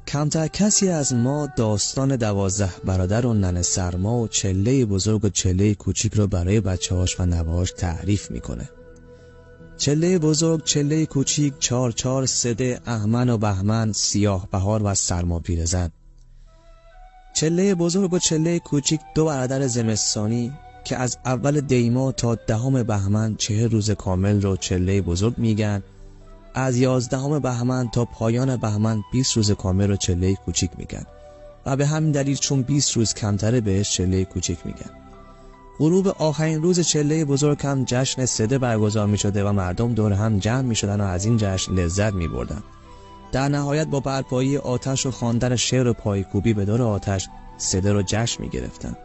کمتر کسی از ما داستان 12 برادر و ننه سرما و چله بزرگ و چله کوچیک رو برای بچه‌هاش و نوه‌هاش تعریف میکنه. چله بزرگ، چله کوچیک، چار چار، سده، اهمن و بهمن، سیاه بهار و سرما پیرزن. چله بزرگ و چله کوچیک 2 برادر زمستانی که از اول دیما تا 10 بهمن 40 روز کامل رو چله بزرگ میگن، از 11 بهمن تا پایان بهمن 20 روز کامل رو چله کوچیک میگن و به همین دلیل چون 20 روز کمتره بهش چله کوچیک میگن. غروب آخرین روز چله بزرگ هم جشن سده برگزار میشده و مردم دور هم جمع میشدن و از این جشن لذت میبردن. در نهایت با برپایی آتش و خواندن شعر و پایکوبی به دور آتش سده رو جشن میگرفتن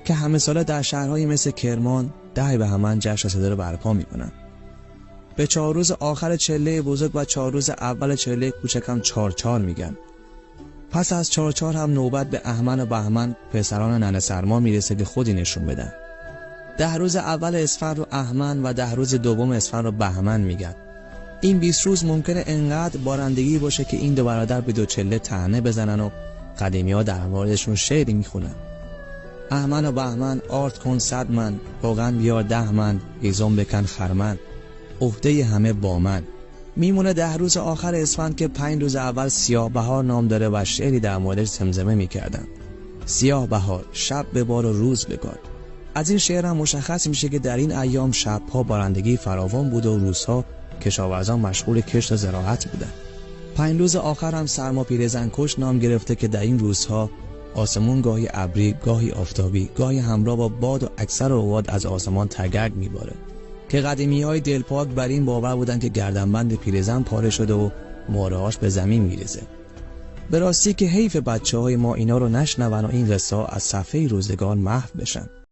که همه ساله در شهرهایی مثل کرمان 10 بهمن جشن سده رو برپا میکنن. به 4 روز آخر چله بزرگ و 4 روز اول چله کوچک هم چار چار میگن. پس از چار چار هم نوبت به اهمن و بهمن پسران ننه سرما میرسه که خودی نشون بدن. 10 روز اول اسفند رو اهمن و 10 روز دوم اسفند رو بهمن میگن. این 20 روز ممکنه انقدر بارندگی باشه که این 2 برادر به 2 چله طعنه بزنن و قدیمی‌ها در موردشون شعری میخونن. اهمن و بهمن آرد کن 100 من، روغن بیار 10 من، هیزم بکن خرمن، عهده همه با من. میمونه 10 روز آخر اسفند که 5 روز اول سیاه بهار نام داره و شعری در موردش زمزمه میکردن. سیاه بهار، شب ببار و روز بگار. از این شعر هم مشخص میشه که در این ایام شبها بارندگی فراوان بود و روزها کشاورزان مشغول کشت و زراعت بودن. 5 روز آخر هم سرما پیرزن کش نام گرفته که در این روزها آسمون گاهی ابری، گاهی آفتابی، گاهی همراه با باد و اکثر اوقات از آسمان تگرگ میباره که قدیمی‌های دلپاک بر این باور بودن که گردنبند پیرزن پاره شده و مهرهاش به زمین میریزه. به راستی که حیف بچه‌های ما اینا رو نشنون و این قصه از صفحه روزگار محو بشن.